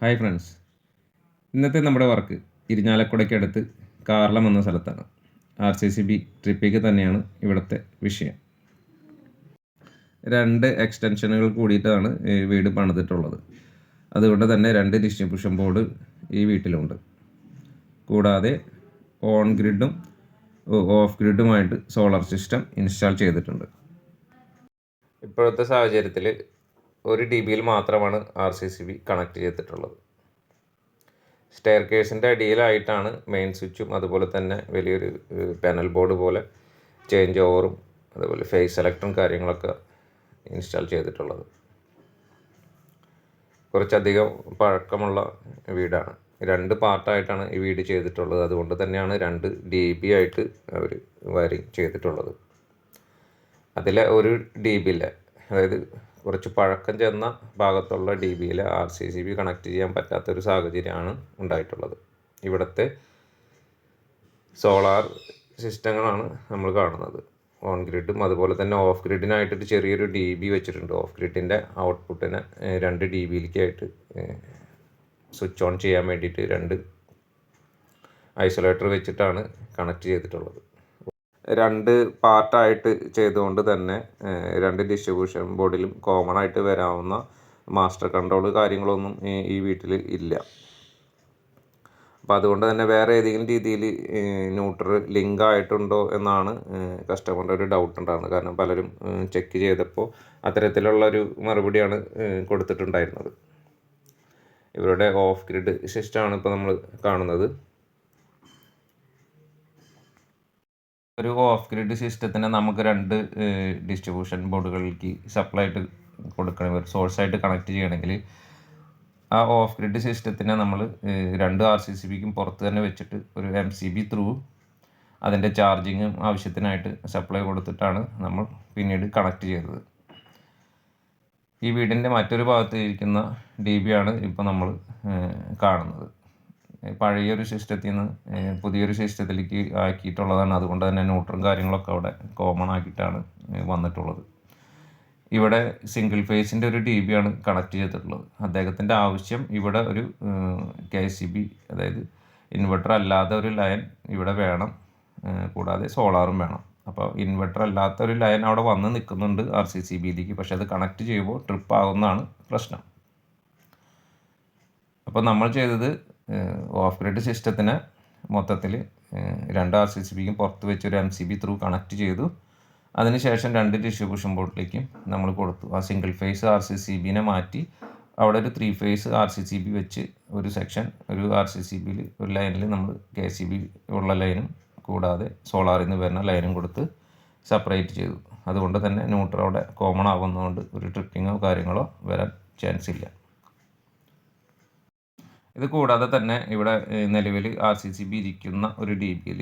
Hi friends, ഇന്നത്തെ നമ്മുടെ work ഇരിഞ്ഞാലക്കുടയ്ക്കടുത്ത് Karlam എന്ന സ്ഥലത്താണ്. RCCB ട്രിപ്പിക്ക് തന്നെയാണ് ഇവിടുത്തെ വിഷയം. 2 എക്സ്റ്റൻഷനുകൾ കൂടിയിട്ടാണ് ഈ വീട് പണിതിട്ടുള്ളത്. അതുകൊണ്ട് തന്നെ 2 ഡിസ്ട്രിബ്യൂഷൻ ബോർഡ് ഈ വീട്ടിലുണ്ട്. കൂടാതെ ഓൺ ഗ്രിഡും ഓഫ് ഗ്രിഡുമായിട്ട് സോളാർ സിസ്റ്റം ഇൻസ്റ്റാൾ ചെയ്തിട്ടുണ്ട്. ഇപ്പോഴത്തെ സാഹചര്യത്തിൽ 1 dB മാത്രമാണ് RCCB കണക്ട് ചെയ്തിട്ടുള്ളത്. സ്റ്റെയർ കേസിൻ്റെ അടിയിലായിട്ടാണ് മെയിൻ സ്വിച്ചും അതുപോലെ തന്നെ വലിയൊരു പാനൽ ബോർഡ് പോലെ ചേഞ്ച് ഓവറും അതുപോലെ ഫേസ് സെലക്ടറും കാര്യങ്ങളൊക്കെ ഇൻസ്റ്റാൾ ചെയ്തിട്ടുള്ളത്. കുറച്ചധികം പഴക്കമുള്ള വീടാണ്. 2 പാർട്ടായിട്ടാണ് ഈ വീട് ചെയ്തിട്ടുള്ളത്. അതുകൊണ്ട് തന്നെയാണ് 2 dB ആയിട്ട് അവർ വയറിങ് ചെയ്തിട്ടുള്ളത്. അതിലെ 1 dB അതായത് കുറച്ച് പഴക്കം ചെന്ന ഭാഗത്തുള്ള DBയിൽ RCCB കണക്ട് ചെയ്യാൻ പറ്റാത്തൊരു സാഹചര്യമാണ് ഉണ്ടായിട്ടുള്ളത്. ഇവിടുത്തെ സോളാർ സിസ്റ്റങ്ങളാണ് നമ്മൾ കാണുന്നത്. ഓൺ ഗ്രിഡും അതുപോലെ തന്നെ ഓഫ് ഗ്രിഡിനായിട്ടൊരു ചെറിയൊരു DB വെച്ചിട്ടുണ്ട്. ഓഫ് ഗ്രിഡിൻ്റെ ഔട്ട്പുട്ടിനെ 2 dBയിലേക്കായിട്ട് സ്വിച്ച് ഓൺ ചെയ്യാൻ വേണ്ടിയിട്ട് 2 ഐസൊലേറ്റർ വെച്ചിട്ടാണ് കണക്ട് ചെയ്തിട്ടുള്ളത്. 2 പാർട്ടായിട്ട് ചെയ്തുകൊണ്ട് തന്നെ 2 ഡിസ്ട്രിബ്യൂഷൻ ബോർഡിലും കോമൺ ആയിട്ട് വരാവുന്ന മാസ്റ്റർ കൺട്രോൾ കാര്യങ്ങളൊന്നും ഈ വീട്ടിൽ ഇല്ല. അപ്പോൾ അതുകൊണ്ട് തന്നെ വേറെ ഏതെങ്കിലും രീതിയിൽ ന്യൂട്രൽ ലിങ്ക് ആയിട്ടുണ്ടോ എന്നാണ് കസ്റ്റമറിൻ്റെ ഒരു ഡൗട്ട് ഉണ്ടാകുന്നത്. കാരണം പലരും ചെക്ക് ചെയ്തപ്പോൾ അത്തരത്തിലുള്ളൊരു മറുപടിയാണ് കൊടുത്തിട്ടുണ്ടായിരുന്നത്. ഇവരുടെ ഓഫ് ഗ്രിഡ് സിസ്റ്റമാണ് ഇപ്പോൾ നമ്മൾ കാണുന്നത്. ഒരു ഓഫ് ഗ്രിഡ് സിസ്റ്റത്തിന് നമുക്ക് 2 ഡിസ്ട്രിബ്യൂഷൻ ബോർഡുകളിലേക്ക് സപ്ലൈ ആയിട്ട് കൊടുക്കണം. സോഴ്സായിട്ട് കണക്ട് ചെയ്യണമെങ്കിൽ ആ ഓഫ് ഗ്രിഡ് സിസ്റ്റത്തിനെ നമ്മൾ 2 RCCBക്കും പുറത്ത് തന്നെ വെച്ചിട്ട് ഒരു MCB ത്രൂ അതിൻ്റെ ചാർജിങ്ങും ആവശ്യത്തിനായിട്ട് സപ്ലൈ കൊടുത്തിട്ടാണ് നമ്മൾ പിന്നീട് കണക്ട് ചെയ്തത്. ഈ വീടിൻ്റെ മറ്റൊരു ഭാഗത്ത് ഇരിക്കുന്ന DB ആണ് ഇപ്പോൾ നമ്മൾ കാണുന്നത്. പഴയൊരു സിസ്റ്റത്തിൽ നിന്ന് പുതിയൊരു സിസ്റ്റത്തിലേക്ക് ആക്കിയിട്ടുള്ളതാണ്. അതുകൊണ്ട് തന്നെ ന്യൂട്രലും കാര്യങ്ങളൊക്കെ അവിടെ കോമൺ ആക്കിയിട്ടാണ് വന്നിട്ടുള്ളത്. ഇവിടെ സിംഗിൾ ഫേസിൻ്റെ ഒരു DB ആണ് കണക്ട് ചെയ്തിട്ടുള്ളത്. അദ്ദേഹത്തിൻ്റെ ആവശ്യം ഇവിടെ ഒരു KCB അതായത് ഇൻവെർട്ടർ അല്ലാത്ത ഒരു ലൈൻ ഇവിടെ വേണം, കൂടാതെ സോളാറും വേണം. അപ്പോൾ ഇൻവെർട്ടർ അല്ലാത്ത ഒരു ലൈൻ അവിടെ വന്ന് നിൽക്കുന്നുണ്ട് RCCBയിലേക്ക്. പക്ഷെ അത് കണക്ട് ചെയ്യുമ്പോൾ ട്രിപ്പ് ആകുന്നതാണ് പ്രശ്നം. അപ്പോൾ നമ്മൾ ചെയ്തത് ഓഫ് ഗ്രിഡ് സിസ്റ്റത്തിന് മൊത്തത്തിൽ 2 RCCBക്കും പുറത്ത് വെച്ചൊരു MCB ത്രൂ കണക്ട് ചെയ്തു. അതിനുശേഷം 2 ഡിസ്ട്രിബ്യൂഷൻ ബോർഡിലേക്കും നമ്മൾ കൊടുത്തു. ആ സിംഗിൾ ഫേസ് RCCBനെ മാറ്റി അവിടെ ഒരു 3 ഫേസ് RCCB വെച്ച് ഒരു സെക്ഷൻ ഒരു RCCBയിൽ ഒരു ലൈനിൽ നമ്മൾ KCB ഉള്ള ലൈനും കൂടാതെ സോളാറിൽ നിന്ന് വരുന്ന ലൈനും കൊടുത്ത് സെപ്പറേറ്റ് ചെയ്തു. അതുകൊണ്ട് തന്നെ ന്യൂട്രൽ അവിടെ കോമൺ ആകുന്നതുകൊണ്ട് ഒരു ട്രിപ്പിങ്ങോ കാര്യങ്ങളോ വരാൻ ചാൻസ് ഇല്ല. ഇത് കൂടാതെ തന്നെ ഇവിടെ നിലവിൽ RCCB ഇരിക്കുന്ന ഒരു DBയിൽ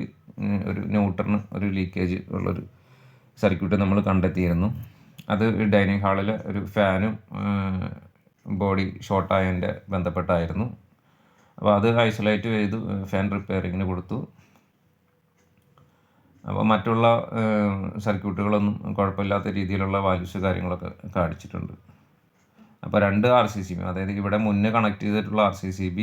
ഒരു ന്യൂട്രലിന് ഒരു ലീക്കേജ് ഉള്ളൊരു സർക്യൂട്ട് നമ്മൾ കണ്ടെത്തിയിരുന്നു. അത് ഡൈനിങ് ഹാളിൽ ഒരു ഫാനും ബോഡി ഷോർട്ടായതിൻ്റെ ബന്ധപ്പെട്ടായിരുന്നു. അപ്പോൾ അത് ഐസൊലേറ്റ് ചെയ്തു ഫാൻ റിപ്പയറിങ്ങിന് കൊടുത്തു. അപ്പോൾ മറ്റുള്ള സർക്യൂട്ടുകളൊന്നും കുഴപ്പമില്ലാത്ത രീതിയിലുള്ള വാല്യൂസ് കാര്യങ്ങളൊക്കെ കാണിച്ചിട്ടുണ്ട്. അപ്പോൾ 2 RCCB അതായത് ഇവിടെ മുന്നേ കണക്ട് ചെയ്തിട്ടുള്ള RCCB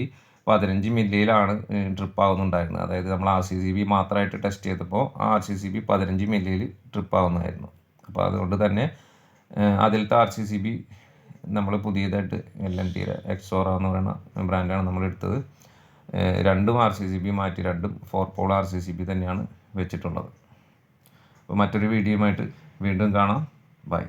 15 മില്ലിയിലാണ് ട്രിപ്പ് ആവുന്നുണ്ടായിരുന്നത്. അതായത് നമ്മൾ RCCB മാത്രമായിട്ട് ടെസ്റ്റ് ചെയ്തപ്പോൾ ആ RCCB 15 മില്ലിയിൽ ട്രിപ്പ് ആവുന്നതായിരുന്നു. അപ്പോൾ അതുകൊണ്ട് തന്നെ അതിലത്തെ RCCB നമ്മൾ പുതിയതായിട്ട് LNTയുടെ എക്സോറ എന്ന് പറയുന്ന ബ്രാൻഡാണ് നമ്മൾ എടുത്തത്. 2 RCCB മാറ്റി 2 4 പോൾ RCCB തന്നെയാണ് വെച്ചിട്ടുള്ളത്. അപ്പോൾ മറ്റൊരു വീഡിയോയുമായിട്ട് വീണ്ടും കാണാം. ബൈ.